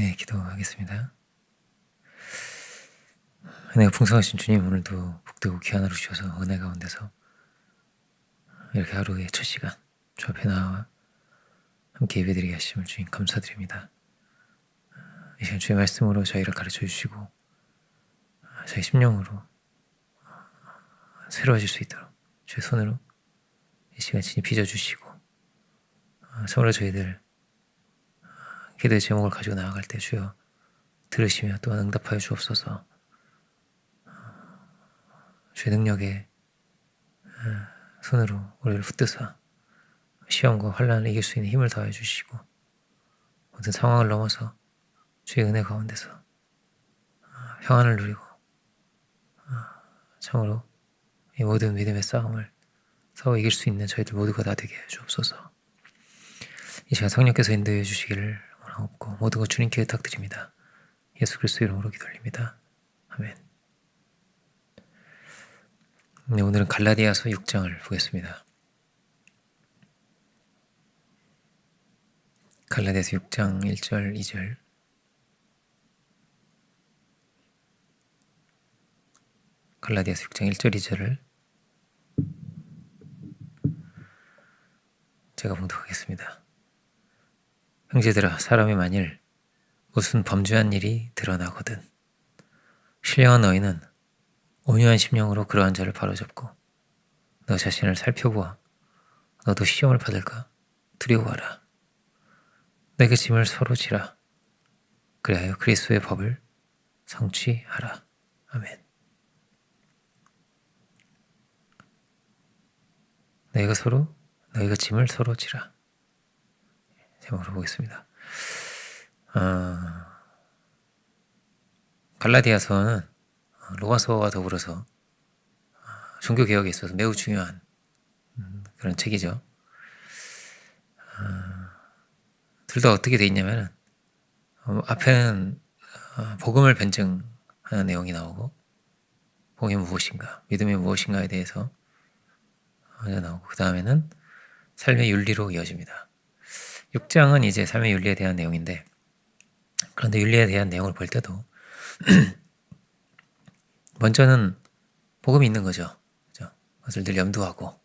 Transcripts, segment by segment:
네, 기도하겠습니다. 은혜가 풍성하신 주님, 오늘도 복되고 귀한 하루 주셔서 은혜 가운데서 이렇게 하루의 첫 시간 주 앞에 나와 함께 예배드리게 하심을 주님 감사드립니다. 이 시간 주의 말씀으로 저희를 가르쳐 주시고 저희 심령으로 새로워질 수 있도록 주의 손으로 이 시간 친히 빚어주시고 참으로 저희들 기도의 제목을 가지고 나아갈 때 주여 들으시며 또한 응답하여 주옵소서. 주의 능력에 손으로 우리를 붙드사 시험과 환난을 이길 수 있는 힘을 더해 주시고 모든 상황을 넘어서 주의 은혜 가운데서 평안을 누리고 참으로 이 모든 믿음의 싸움을 싸워 이길 수 있는 저희들 모두가 다 되게 해 주옵소서. 이 시간 성령께서 인도해 주시기를 원하옵고 모든 것 주님께 부탁드립니다. 예수 그리스도 이름으로 기도드립니다. 아멘. 네, 오늘은 갈라디아서 6장을 보겠습니다. 갈라디아서 6장 1절 2절 갈라디아서 6장 1절 2절을 제가 봉독하겠습니다. 형제들아, 사람이 만일 무슨 범죄한 일이 드러나거든 신령한 너희는 온유한 심령으로 그러한 자를 바로잡고 너 자신을 살펴보아 너도 시험을 받을까 두려워하라. 내게 짐을 서로 지라. 그리하여 그리스도의 법을 성취하라. 아멘. 너희가 짐을 서로 지라. 제목으로 보겠습니다. 갈라디아서는 로마서와 더불어서 종교개혁에 있어서 매우 중요한 그런 책이죠. 둘 다 어떻게 돼 있냐면 앞에는 복음을 변증하는 내용이 나오고 복음이 무엇인가, 믿음이 무엇인가에 대해서 먼저 나오고 그 다음에는 삶의 윤리로 이어집니다. 6장은 이제 삶의 윤리에 대한 내용인데 그런데 윤리에 대한 내용을 볼 때도 먼저는 복음이 있는 거죠. 그죠? 그것을 늘 염두하고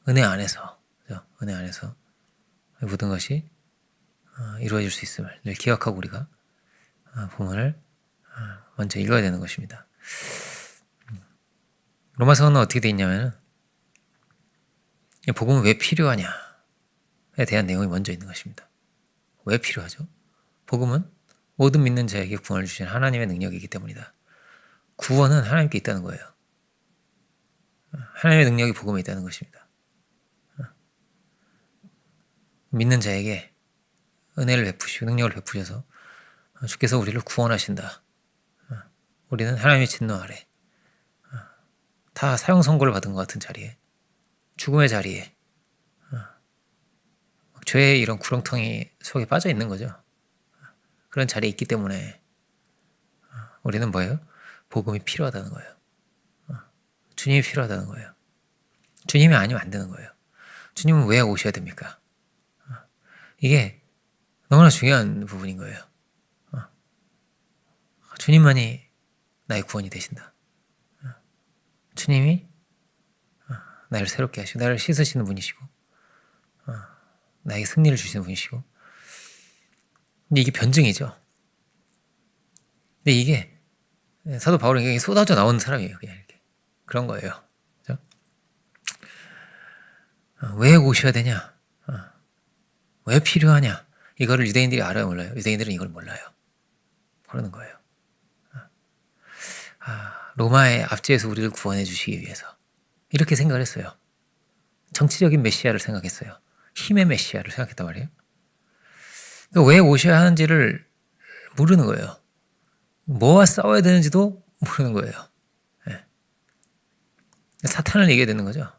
은혜 안에서, 그죠? 은혜 안에서 모든 것이 이루어질 수 있음을 늘 기억하고 우리가 본문을 먼저 읽어야 되는 것입니다. 로마서는 어떻게 되어 있냐면 복음은 왜 필요하냐에 대한 내용이 먼저 있는 것입니다. 왜 필요하죠? 복음은 모든 믿는 자에게 구원을 주신 하나님의 능력이기 때문이다. 구원은 하나님께 있다는 거예요. 하나님의 능력이 복음에 있다는 것입니다. 믿는 자에게 은혜를 베푸시고 능력을 베푸셔서 주께서 우리를 구원하신다. 우리는 하나님의 진노 아래 다 사형 선고를 받은 것 같은 자리에 죽음의 자리에 죄의 이런 구렁텅이 속에 빠져 있는 거죠. 그런 자리에 있기 때문에 우리는 뭐예요? 복음이 필요하다는 거예요. 주님이 필요하다는 거예요. 주님이 아니면 안 되는 거예요. 주님은 왜 오셔야 됩니까? 이게 너무나 중요한 부분인 거예요. 주님만이 나의 구원이 되신다. 주님이 나를 새롭게 하시고 나를 씻으시는 분이시고 나에게 승리를 주시는 분이시고 근데 이게 변증이죠. 근데 이게 사도 바울에게 쏟아져 나오는 사람이에요. 그냥 이렇게 그런 거예요. 그렇죠? 왜 오셔야 되냐? 왜 필요하냐? 이거를 유대인들이 알아요, 몰라요? 유대인들은 이걸 몰라요. 모르는 거예요. 로마의 압제에서 우리를 구원해 주시기 위해서 이렇게 생각을 했어요. 정치적인 메시아를 생각했어요. 힘의 메시아를 생각했단 말이에요. 왜 오셔야 하는지를 모르는 거예요. 뭐와 싸워야 되는지도 모르는 거예요. 네. 사탄을 이겨야 되는 거죠.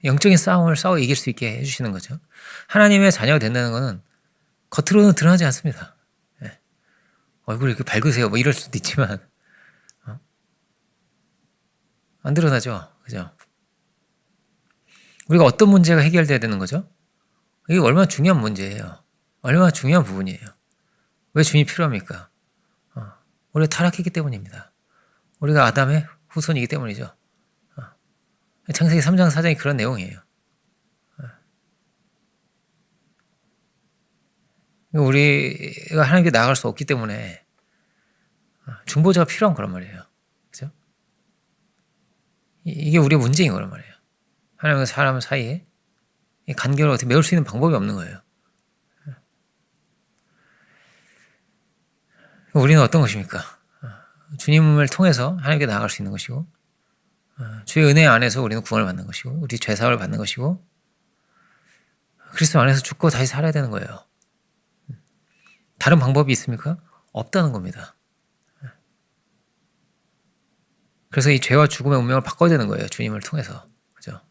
영적인 싸움을 싸워 이길 수 있게 해주시는 거죠. 하나님의 자녀가 된다는 것은 겉으로는 드러나지 않습니다. 네. 얼굴이 이렇게 밝으세요. 뭐 이럴 수도 있지만 안 드러나죠. 그죠? 우리가 어떤 문제가 해결돼야 되는 거죠? 이게 얼마나 중요한 문제예요. 얼마나 중요한 부분이에요. 왜 주님이 필요합니까? 우리가 타락했기 때문입니다. 우리가 아담의 후손이기 때문이죠. 창세기 3장 4장이 그런 내용이에요. 우리가 하나님께 나아갈 수 없기 때문에 중보자가 필요한 거란 말이에요. 그죠? 이게 우리의 문제인 거란 말이에요. 하나님과 사람 사이에 이 간격을 어떻게 메울 수 있는 방법이 없는 거예요. 우리는 어떤 것입니까? 주님을 통해서 하나님께 나아갈 수 있는 것이고, 주의 은혜 안에서 우리는 구원을 받는 것이고, 우리 죄사함을 받는 것이고, 그리스도 안에서 죽고 다시 살아야 되는 거예요. 다른 방법이 있습니까? 없다는 겁니다. 그래서 이 죄와 죽음의 운명을 바꿔야 되는 거예요. 주님을 통해서. 그죠?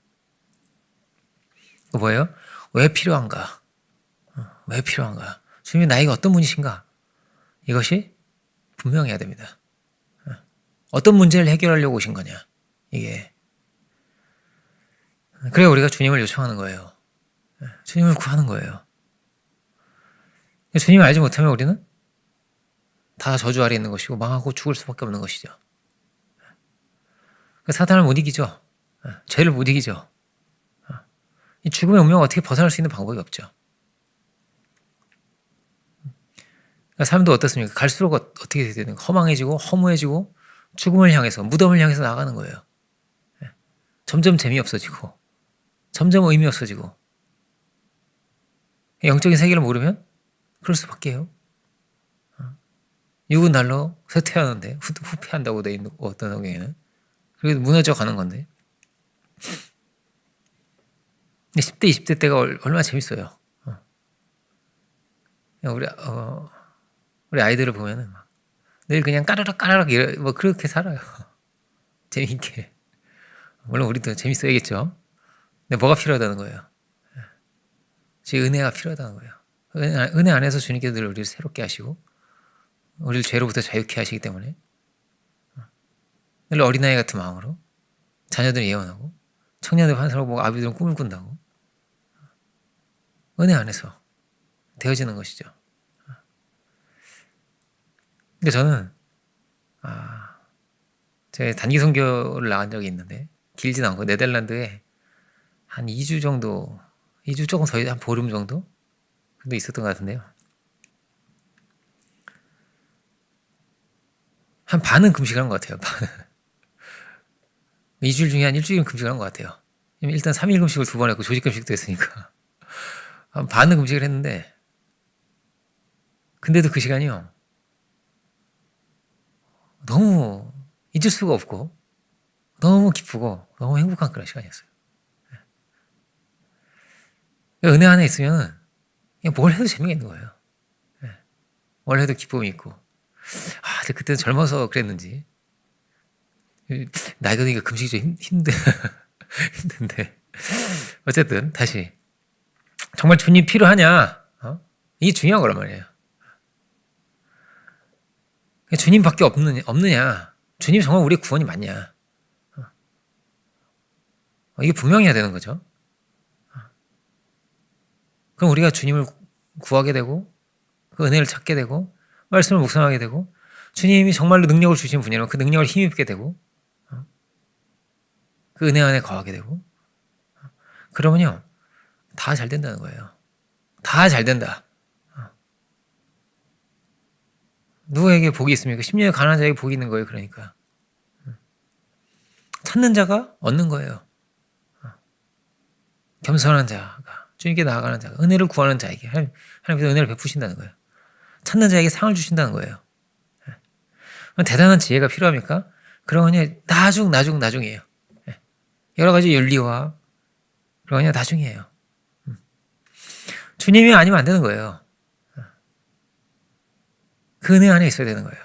뭐예요? 왜 필요한가? 왜 필요한가? 주님이 나에게 어떤 분이신가? 이것이 분명해야 됩니다. 어떤 문제를 해결하려고 오신 거냐? 이게. 그래 우리가 주님을 요청하는 거예요. 주님을 구하는 거예요. 주님을 알지 못하면 우리는 다 저주 아래 있는 것이고 망하고 죽을 수밖에 없는 것이죠. 사탄을 못 이기죠. 죄를 못 이기죠. 이 죽음의 운명을 어떻게 벗어날 수 있는 방법이 없죠. 삶도 어떻습니까? 갈수록 어떻게 되는 허망해지고 허무해지고 죽음을 향해서 무덤을 향해서 나가는 거예요. 점점 재미없어지고 점점 의미 없어지고 영적인 세계를 모르면 그럴 수밖에요. 육은 날로 쇠퇴하는데 후퇴한다고 돼 있는 어떤 성경에는 그래도 무너져 가는 건데 10대 20대 때가 얼마나 재밌어요. 우리 아이들을 보면은 막 늘 그냥 까르륵 뭐 그렇게 살아요. 재밌게. 물론 우리도 재밌어야겠죠. 근데 뭐가 필요하다는 거예요? 제 은혜가 필요하다는 거예요. 은혜 안에서 주님께서 늘 우리를 새롭게 하시고 우리를 죄로부터 자유케 하시기 때문에 늘 어린아이 같은 마음으로 자녀들을 예언하고 청년들 환상을 보고 아비들은 꿈을 꾼다고 은혜 안에서 되어지는 것이죠. 근데 저는 제가 단기 선교를 나간 적이 있는데 길진 않고 네덜란드에 한 2주 정도 2주 조금 더 한 보름 정도 근데 있었던 것 같은데요. 한 반은 금식을 한 것 같아요. 2주일 중에 한 일주일은 금식을 한 것 같아요. 일단 3일 금식을 2번 했고 조직 금식도 했으니까 한 반은 금식을 했는데 근데도 그 시간이요. 너무 잊을 수가 없고 너무 기쁘고 너무 행복한 그런 시간이었어요. 은혜 안에 있으면 뭘 해도 재미가 있는 거예요. 뭘 해도 기쁨이 있고 그때는 젊어서 그랬는지 나이가 드니까 금식이 좀 힘든데 어쨌든 다시 정말 주님 필요하냐? 이게 중요한 거란 말이에요. 주님밖에 없느냐? 주님 정말 우리의 구원이 맞냐? 이게 분명해야 되는 거죠. 그럼 우리가 주님을 구하게 되고 그 은혜를 찾게 되고 말씀을 묵상하게 되고 주님이 정말로 능력을 주신 분이라면 그 능력을 힘입게 되고 그 은혜 안에 거하게 되고 그러면요 다 잘 된다는 거예요. 다 잘 된다. 누구에게 복이 있습니까? 10년의 가난한 자에게 복이 있는 거예요. 그러니까 찾는 자가 얻는 거예요. 겸손한 자가 주님께 나아가는 자가 은혜를 구하는 자에게 하나님께서 은혜를 베푸신다는 거예요. 찾는 자에게 상을 주신다는 거예요. 대단한 지혜가 필요합니까? 그러면 나중이에요. 여러 가지 윤리와 그러면 나중이에요. 주님이 아니면 안 되는 거예요. 그 은혜 안에 있어야 되는 거예요.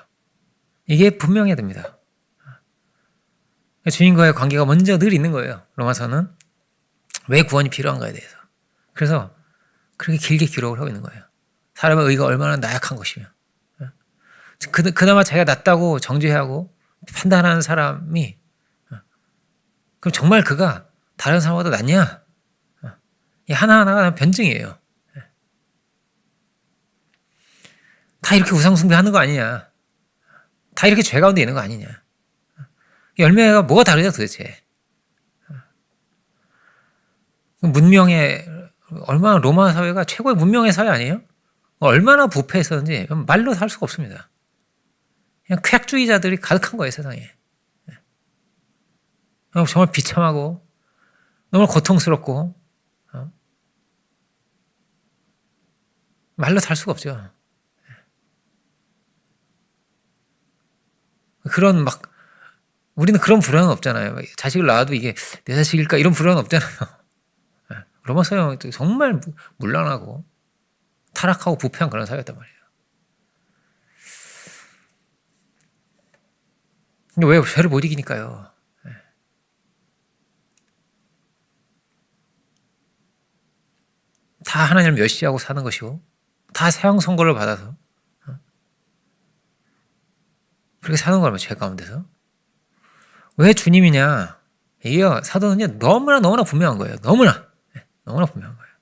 이게 분명해야 됩니다. 주님과의 관계가 먼저 늘 있는 거예요. 로마서는 왜 구원이 필요한가에 대해서. 그래서 그렇게 길게 기록을 하고 있는 거예요. 사람의 의가 얼마나 나약한 것이며 그나마 자기가 낫다고 정죄하고 판단하는 사람이 그럼 정말 그가 다른 사람보다 낫냐? 이 하나하나가 변증이에요. 다 이렇게 우상숭배하는 거 아니냐. 다 이렇게 죄 가운데 있는 거 아니냐. 열매가 뭐가 다르냐 도대체. 문명의 얼마나 로마 사회가 최고의 문명의 사회 아니에요? 얼마나 부패했었는지 말로 할 수가 없습니다. 그냥 쾌락주의자들이 가득한 거예요, 세상에. 정말 비참하고 너무 고통스럽고 말로 다 할 수가 없죠. 그런 막 우리는 그런 불안은 없잖아요. 자식을 낳아도 이게 내 자식일까 이런 불안은 없잖아요. 로마 사회는 정말 문란하고 타락하고 부패한 그런 사회였단 말이에요. 근데 왜 죄를 못 이기니까요. 다 하나님을 멸시하고 사는 것이고 다 사형 선고를 받아서 그렇게 사는 거라면 죄 가운데서 왜 주님이냐? 이게 사도는요 너무나 분명한 거예요. 너무나 분명한 거예요.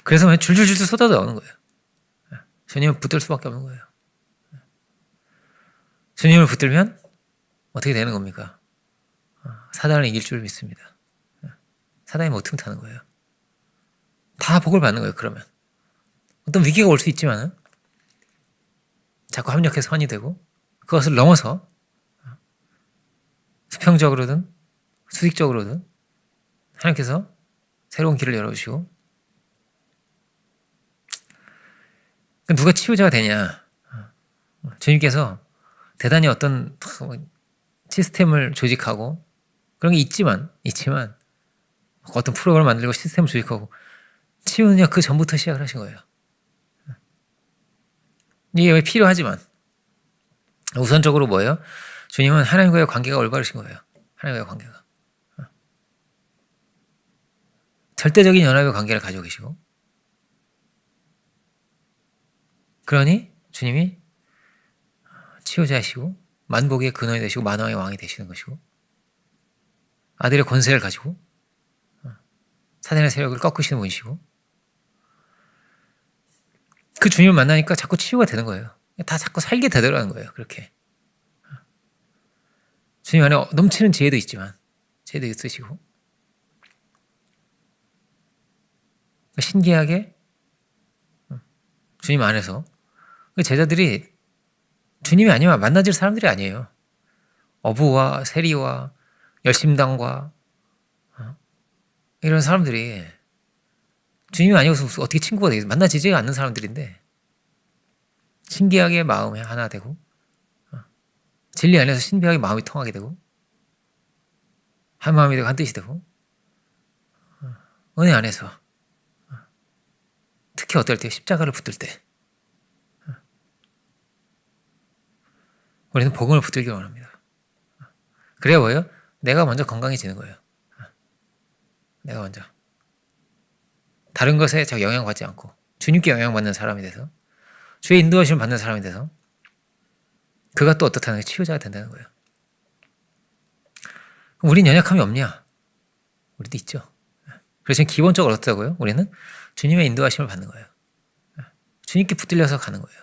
그래서 그냥 줄줄줄 쏟아 나오는 거예요. 주님을 붙들 수밖에 없는 거예요. 주님을 붙들면 어떻게 되는 겁니까? 사단을 이길 줄 믿습니다. 사단이 못 틈타는 거예요. 다 복을 받는 거예요. 그러면 어떤 위기가 올 수 있지만 자꾸 합력해서 선이 되고 그것을 넘어서 수평적으로든 수직적으로든 하나님께서 새로운 길을 열어주시고 누가 치유자가 되냐. 주님께서 대단히 어떤 시스템을 조직하고 그런 게 있지만 어떤 프로그램을 만들고 시스템을 조직하고 치유는요 그 전부터 시작을 하신 거예요. 이게 왜 필요하지만 우선적으로 뭐예요? 주님은 하나님과의 관계가 올바르신 거예요. 하나님과의 관계가 절대적인 연합의 관계를 가지고 계시고 그러니 주님이 치유자이시고 만복의 근원이 되시고 만왕의 왕이 되시는 것이고 아들의 권세를 가지고 사단의 세력을 꺾으시는 분이시고 그 주님을 만나니까 자꾸 치유가 되는 거예요. 다 자꾸 살게 되더라는 거예요. 그렇게 주님 안에 넘치는 지혜도 있지만 지혜도 있으시고 신기하게 주님 안에서 제자들이 주님이 아니면 만나질 사람들이 아니에요. 어부와 세리와 열심당과 이런 사람들이 주님이 아니어서 어떻게 친구가 되겠어요? 만나지지가 않는 사람들인데 신기하게 마음이 하나 되고 진리 안에서 신비하게 마음이 통하게 되고 한 마음이 되고 한 뜻이 되고 은혜 안에서 특히 어떨 때 십자가를 붙들 때 우리는 복음을 붙들기 원합니다. 그래야 뭐예요? 내가 먼저 건강해지는 거예요. 내가 먼저 다른 것에 자꾸 영향받지 않고 주님께 영향받는 사람이 돼서 주의 인도하심을 받는 사람이 돼서 그가 또 어떻다는 치유자가 된다는 거예요. 그럼 우린 연약함이 없냐? 우리도 있죠. 그래서 기본적으로 어떻다고요? 우리는 주님의 인도하심을 받는 거예요. 주님께 붙들려서 가는 거예요.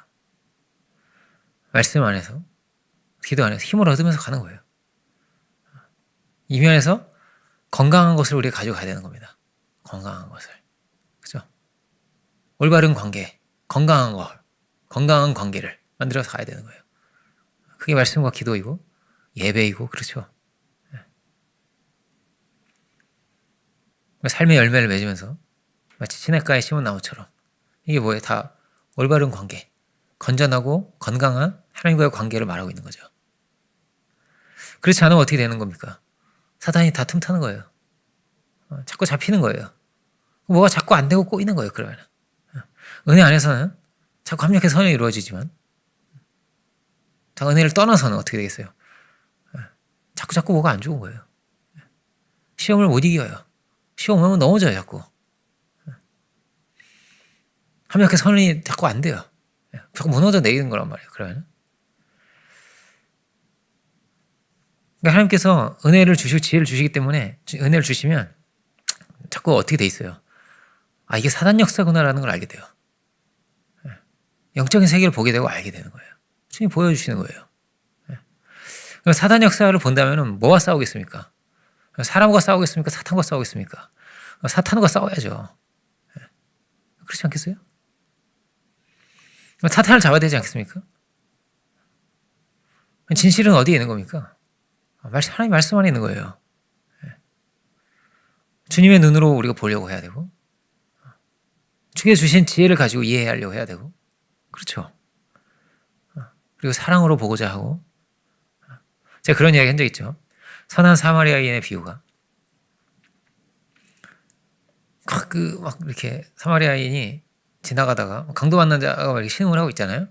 말씀 안에서 기도 안에서 힘을 얻으면서 가는 거예요. 이 면에서 건강한 것을 우리가 가지고 가야 되는 겁니다. 건강한 것을. 그죠? 올바른 관계, 건강한 관계를 만들어서 가야 되는 거예요. 그게 말씀과 기도이고 예배이고 그렇죠. 삶의 열매를 맺으면서 마치 시냇가에 심은 나무처럼 이게 뭐예요? 다 올바른 관계, 건전하고 건강한 하나님과의 관계를 말하고 있는 거죠. 그렇지 않으면 어떻게 되는 겁니까? 사단이 다 틈타는 거예요. 자꾸 잡히는 거예요. 뭐가 자꾸 안 되고 꼬이는 거예요. 그러면 은혜 안에서는 자꾸 합력해서 선이 이루어지지만 은혜를 떠나서는 어떻게 되겠어요? 자꾸 뭐가 안 좋은 거예요. 시험을 못 이겨요. 시험 오면 넘어져요. 자꾸 합력해서 선이 자꾸 안 돼요. 자꾸 무너져 내리는 거란 말이에요. 그러면 그러니까 하나님께서 은혜를 주시고 지혜를 주시기 때문에 은혜를 주시면 자꾸 어떻게 돼 있어요? 이게 사단 역사구나라는 걸 알게 돼요. 영적인 세계를 보게 되고 알게 되는 거예요. 주님이 보여주시는 거예요. 사단 역사를 본다면 뭐와 싸우겠습니까? 사람과 싸우겠습니까? 사탄과 싸우겠습니까? 사탄과 싸워야죠. 그렇지 않겠어요? 사탄을 잡아야 되지 않겠습니까? 진실은 어디에 있는 겁니까? 하나님 말씀 안에 있는 거예요. 주님의 눈으로 우리가 보려고 해야 되고, 주께 주신 지혜를 가지고 이해하려고 해야 되고, 그렇죠. 그리고 사랑으로 보고자 하고, 제가 그런 이야기 한 적 있죠. 선한 사마리아인의 비유가. 막 이렇게 사마리아인이 지나가다가 강도 만난 자가 이렇게 신음을 하고 있잖아요.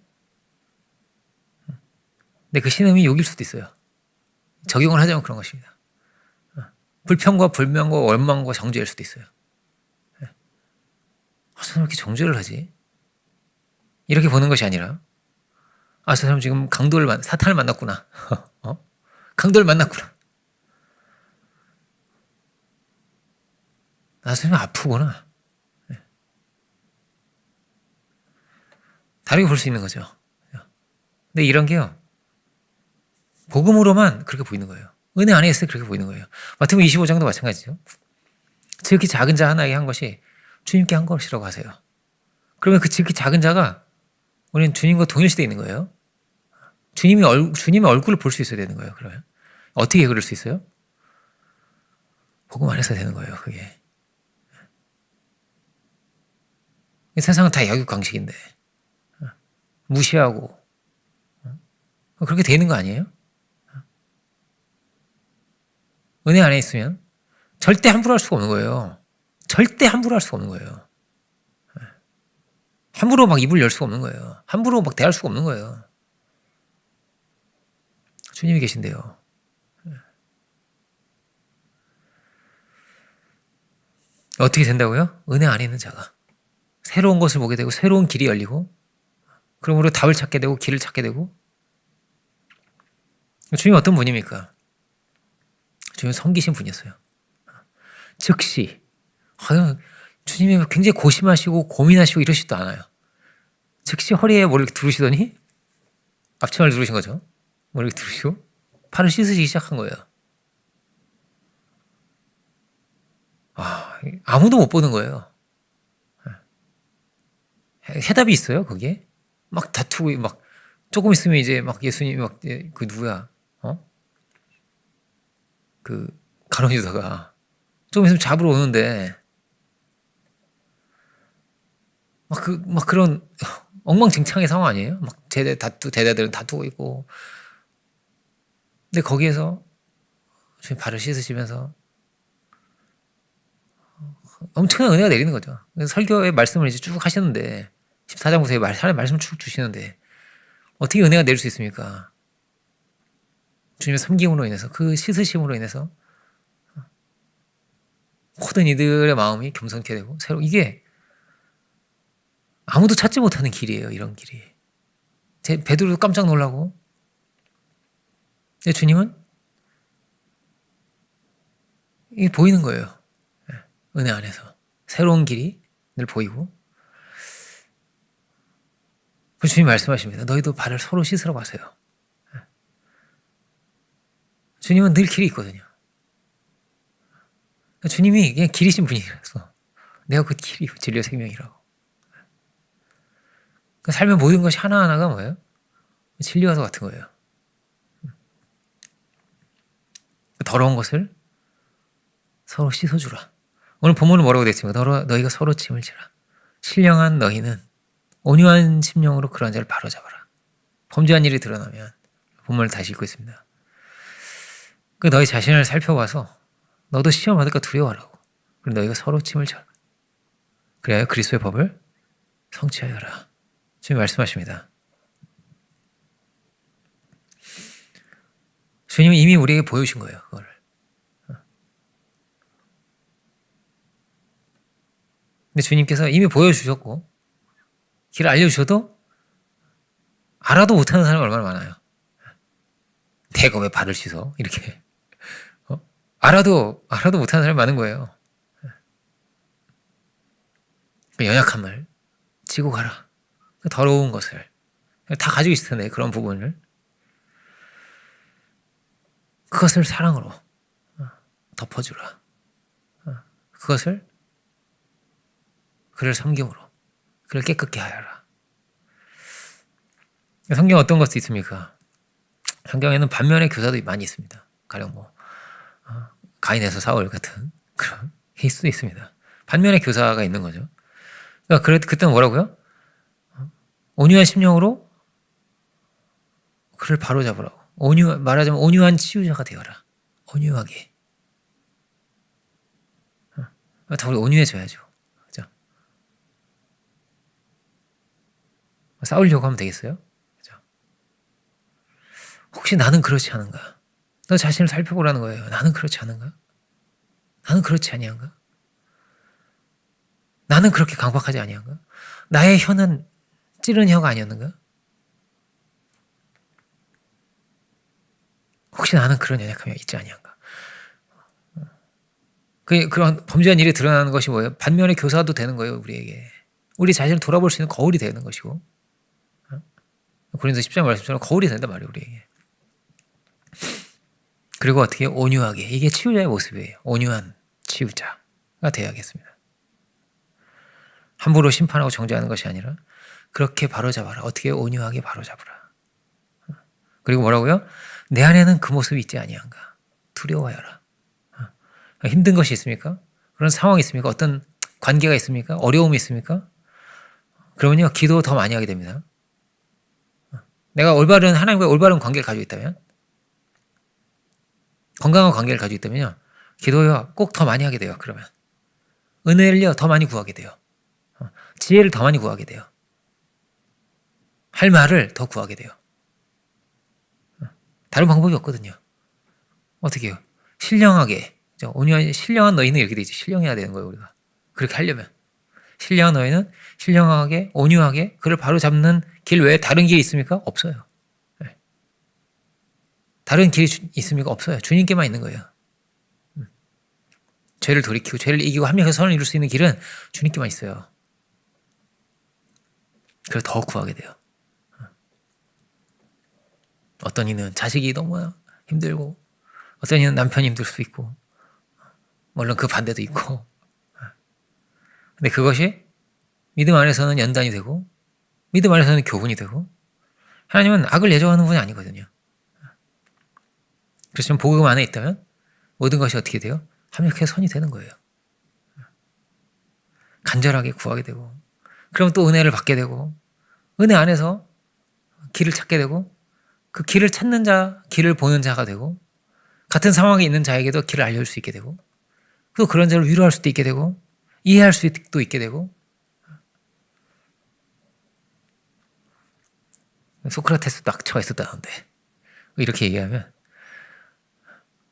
근데 그 신음이 욕일 수도 있어요. 적용을 하자면 그런 것입니다. 불평과 불명과 원망과 정죄일 수도 있어요. 저 사람 이렇게 정죄를 하지? 이렇게 보는 것이 아니라, 저 사람 지금 사탄을 만났구나. 강도를 만났구나. 저 사람이 아프구나. 다르게 볼 수 있는 거죠. 근데 이런 게요, 복음으로만 그렇게 보이는 거예요. 은혜 안에 있을 때 그렇게 보이는 거예요. 마태복음 25장도 마찬가지죠. 지극히 작은 자 하나에게 한 것이 주님께 한 것이라고 하세요. 그러면 그 지극히 작은 자가 우리는 주님과 동일시되어 있는 거예요. 주님의 얼굴을 볼 수 있어야 되는 거예요. 그러면 어떻게 그럴 수 있어요? 복음 안에서 되는 거예요. 그게. 세상은 다 약육강식인데 무시하고 그렇게 되는 거 아니에요? 은혜 안에 있으면 절대 함부로 할 수가 없는 거예요. 절대 함부로 할 수가 없는 거예요. 함부로 막 입을 열 수가 없는 거예요. 함부로 막 대할 수가 없는 거예요. 주님이 계신데요. 어떻게 된다고요? 은혜 안에 있는 자가 새로운 것을 보게 되고 새로운 길이 열리고, 그러므로 답을 찾게 되고 길을 찾게 되고. 주님이 어떤 분입니까? 주님은 섬기신 분이었어요. 즉시 주님이 굉장히 고심하시고 고민하시고 이러시지도 않아요. 즉시 허리에 뭐를 두르시더니 앞치마를 두르신 거죠. 뭐를 두르시고 팔을 씻으시기 시작한 거예요. 아무도 못 보는 거예요. 해답이 있어요, 거기에? 막 다투고, 막, 조금 있으면 이제 막 예수님이 막, 그 누구야, 그, 가론유다가 조금 있으면 잡으러 오는데, 막 그런 엉망진창의 상황 아니에요? 막 대대들은 다투고 있고. 근데 거기에서 주님 발을 씻으시면서 엄청난 은혜가 내리는 거죠. 그래서 설교의 말씀을 이제 쭉 하시는데, 14장부터 하나님 말씀을 쭉 주시는데, 어떻게 은혜가 내릴 수 있습니까? 주님의 섬김으로 인해서, 그 씻으심으로 인해서 모든 이들의 마음이 겸손케 되고, 이게 아무도 찾지 못하는 길이에요. 이런 길이. 베드로도 깜짝 놀라고. 근데 주님은 이게 보이는 거예요. 은혜 안에서 새로운 길이 늘 보이고. 주님 말씀하십니다. 너희도 발을 서로 씻으라고 하세요. 주님은 늘 길이 있거든요. 주님이 그냥 길이신 분이라서 내가 그 길이 진리와 생명이라고. 삶의 모든 것이 하나하나가 뭐예요? 진리와 같은 거예요. 더러운 것을 서로 씻어주라. 오늘 본문은 뭐라고 되어 있습니까? 너희가 서로 짐을 지라. 신령한 너희는 온유한 심령으로 그런 자를 바로잡아라. 범죄한 일이 드러나면, 본문을 다시 읽고 있습니다. 너희 자신을 살펴봐서 너도 시험 받을까 두려워하라고. 그리고 너희가 서로 짐을 져라. 그래야 그리스도의 법을 성취하여라. 주님 말씀하십니다. 주님은 이미 우리에게 보여주신 거예요. 그거를. 근데 주님께서 이미 보여주셨고 길을 알려주셔도 알아도 못하는 사람이 얼마나 많아요. 내가 왜 발을 씻어? 이렇게. 알아도 못하는 사람이 많은 거예요. 연약함을 지고 가라. 더러운 것을 다 가지고 있을 텐데 그런 부분을 그것을 사랑으로 덮어주라. 그것을 그를 섬김으로 그를 깨끗게 하여라. 성경 어떤 것도 있습니까? 성경에는 반면의 교사도 많이 있습니다. 가령 뭐 가인에서 사울 같은 그런 케이스도 있습니다. 반면의 교사가 있는 거죠. 그러니까 그때는 뭐라고요? 온유한 심령으로 그를 바로잡으라고. 말하자면 온유한 치유자가 되어라. 온유하게. 다 우리 온유해져야죠. 그죠? 싸우려고 하면 되겠어요? 그죠? 혹시 나는 그렇지 않은가? 너 자신을 살펴보라는 거예요. 나는 그렇지 않은가? 나는 그렇지 아니한가? 나는 그렇게 강박하지 아니한가? 나의 혀는 찌른 혀가 아니었는가? 혹시 나는 그런 연약함이 있지 아니한가? 그런 범죄한 일이 드러나는 것이 뭐예요? 반면의 교사도 되는 거예요. 우리에게. 우리 자신을 돌아볼 수 있는 거울이 되는 것이고, 고린도 10장 말씀처럼 거울이 된단 말이에요. 우리에게. 그리고 어떻게 온유하게. 이게 치유자의 모습이에요. 온유한 치유자가 되어야겠습니다. 함부로 심판하고 정죄하는 것이 아니라 그렇게 바로잡아라. 어떻게 온유하게 바로잡으라. 그리고 뭐라고요? 내 안에는 그 모습이 있지 아니한가. 두려워하여라. 힘든 것이 있습니까? 그런 상황이 있습니까? 어떤 관계가 있습니까? 어려움이 있습니까? 그러면요, 기도 더 많이 하게 됩니다. 내가 하나님과 올바른 관계를 가지고 있다면, 건강한 관계를 가지고 있다면요, 기도요, 꼭 더 많이 하게 돼요, 그러면. 은혜를요, 더 많이 구하게 돼요. 지혜를 더 많이 구하게 돼요. 할 말을 더 구하게 돼요. 다른 방법이 없거든요. 어떻게 해요? 신령하게. 온유한 신령한 너희는 이렇게 되지. 신령해야 되는 거예요, 우리가. 그렇게 하려면. 신령한 너희는 신령하게 온유하게 그를 바로잡는 길 외에 다른 길이 있습니까? 없어요. 네. 다른 길이 있습니까? 없어요. 주님께만 있는 거예요. 죄를 돌이키고 죄를 이기고 합력해서 선을 이룰 수 있는 길은 주님께만 있어요. 그래서 더 구하게 돼요. 어떤 이는 자식이 너무 힘들고 어떤 이는 남편이 힘들 수 있고 물론 그 반대도 있고 근데 그것이 믿음 안에서는 연단이 되고 믿음 안에서는 교훈이 되고 하나님은 악을 예정하는 분이 아니거든요. 그래서 복음 안에 있다면 모든 것이 어떻게 돼요? 합력해서 선이 되는 거예요. 간절하게 구하게 되고 그럼 또 은혜를 받게 되고 은혜 안에서 길을 찾게 되고 그 길을 찾는 자, 길을 보는 자가 되고 같은 상황에 있는 자에게도 길을 알려줄 수 있게 되고 또 그런 자를 위로할 수도 있게 되고 이해할 수도 있게 되고 소크라테스도 악처가 있었다는데 이렇게 얘기하면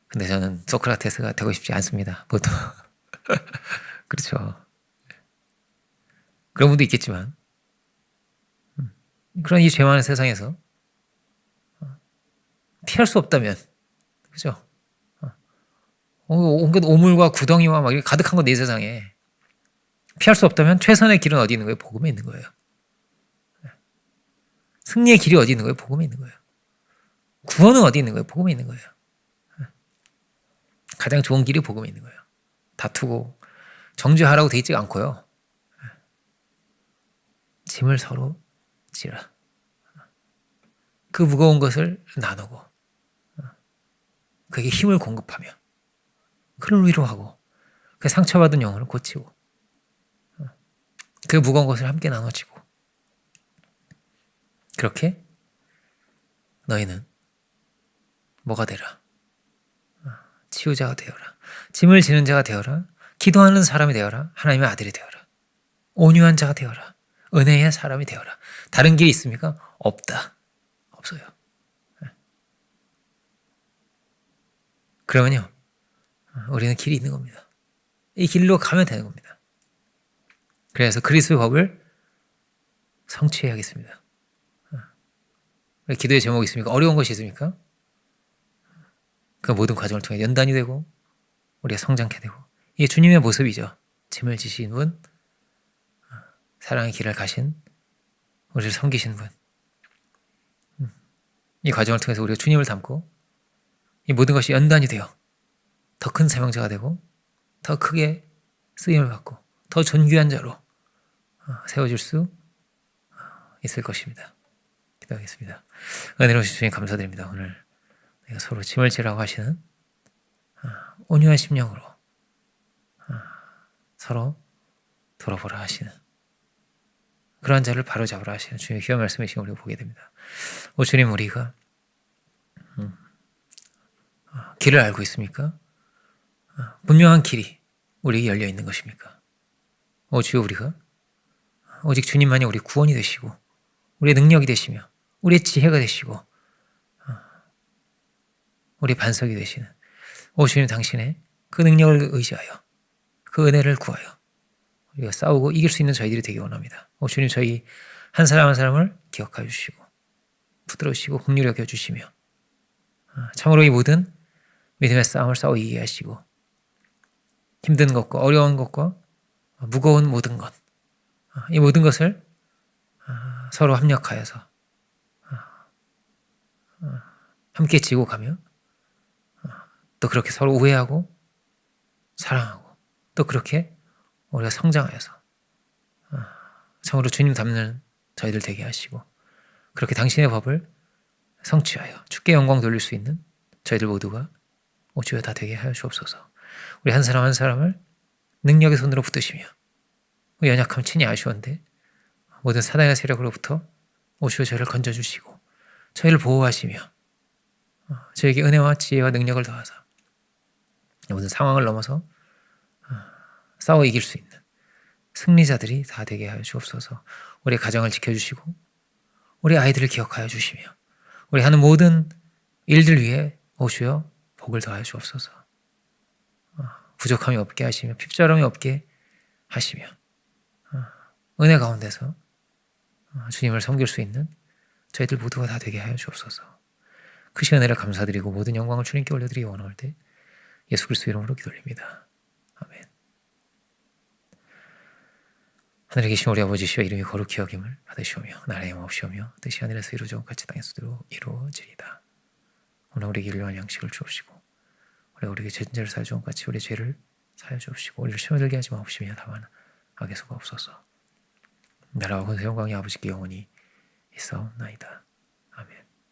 근데 저는 소크라테스가 되고 싶지 않습니다. 보통 그렇죠. 그런 분도 있겠지만 그런 이 죄 많은 세상에서 피할 수 없다면 그죠? 온갖 오물과 구덩이와 막 이렇게 가득한 건 내 세상에 피할 수 없다면 최선의 길은 어디 있는 거예요? 복음에 있는 거예요. 승리의 길이 어디 있는 거예요? 복음에 있는 거예요. 구원은 어디 있는 거예요? 복음에 있는 거예요. 가장 좋은 길이 복음에 있는 거예요. 다투고 정죄하라고 돼 있지 않고요. 짐을 서로 지라. 그 무거운 것을 나누고 그에게 힘을 공급하며 그를 위로하고 그 상처받은 영혼을 고치고 그 무거운 것을 함께 나눠지고 그렇게 너희는 뭐가 되라? 치유자가 되어라. 짐을 지는 자가 되어라. 기도하는 사람이 되어라. 하나님의 아들이 되어라. 온유한 자가 되어라. 은혜의 사람이 되어라. 다른 길이 있습니까? 없다. 없어요. 그러면요. 우리는 길이 있는 겁니다. 이 길로 가면 되는 겁니다. 그래서 그리스도의 법을 성취해야겠습니다. 기도의 제목이 있습니까? 어려운 것이 있습니까? 그 모든 과정을 통해 연단이 되고 우리가 성장케 되고 이게 주님의 모습이죠. 짐을 지신 분, 사랑의 길을 가신 우리를 섬기신 분. 이 과정을 통해서 우리가 주님을 닮고 이 모든 것이 연단이 되어 더 큰 사명자가 되고 더 크게 쓰임을 받고 더 존귀한 자로 세워질 수 있을 것입니다. 기도하겠습니다. 은혜로우신 주님 감사드립니다. 오늘 서로 짐을 지라고 하시는 온유한 심령으로 서로 돌아보라 하시는 그러한 자를 바로잡으라 하시는 주님의 귀한 말씀이신 우리가 보게 됩니다. 오 주님, 우리가 길을 알고 있습니까? 분명한 길이 우리에게 열려 있는 것입니까? 오 주여, 우리가 오직 주님만이 우리 구원이 되시고 우리의 능력이 되시며 우리의 지혜가 되시고 우리의 반석이 되시는 오 주님, 당신의 그 능력을 의지하여 그 은혜를 구하여 우리가 싸우고 이길 수 있는 저희들이 되기 원합니다. 오 주님, 저희 한 사람 한 사람을 기억하여 주시고 붙들어주시고 긍휼히 여겨주시며 참으로 이 모든 믿음의 싸움을 싸워 이기게 하시고 힘든 것과 어려운 것과 무거운 모든 것, 이 모든 것을 서로 합력하여서 함께 지고 가며 또 그렇게 서로 우애하고 사랑하고 또 그렇게 우리가 성장하여서 참으로 주님 닮는 저희들 되게 하시고 그렇게 당신의 법을 성취하여 주께 영광 돌릴 수 있는 저희들 모두가 오 주여 다 되게 하여 주옵소서. 우리 한 사람 한 사람을 능력의 손으로 붙드시며 연약함 친히 아쉬운데 모든 사단의 세력으로부터 오 주여 저희를 건져주시고 저희를 보호하시며 저에게 은혜와 지혜와 능력을 더하사 모든 상황을 넘어서 싸워 이길 수 있는 승리자들이 다 되게 하여 주옵소서. 우리 가정을 지켜주시고 우리 아이들을 기억하여 주시며 우리 하는 모든 일들 위해 오 주여 복을 더하여 주옵소서. 부족함이 없게 하시며 핍절함이 없게 하시며 은혜 가운데서 주님을 섬길 수 있는 저희들 모두가 다 되게 하여 주옵소서. 크신 은혜를 감사드리고 모든 영광을 주님께 올려드리기 원할 때 예수 그리스도 이름으로 기도드립니다. 아멘. 하늘에 계신 우리 아버지시여, 이름이 거룩히 여김을 받으시오며 나라의 마옵시오며 뜻이 하늘에서 이루어져 같이 땅에서도 이루어지리다. 오늘 우리에게 일용할 양식을 주옵시고 우리에게 죄를 사여 주온 같이 우리의 죄를 사여 주옵시고 우리를 시험에 들게 하지 마옵시며 다만 악에서 없소서. 나라와 권세 영광이 아버지께 영원히 있사옵나이다.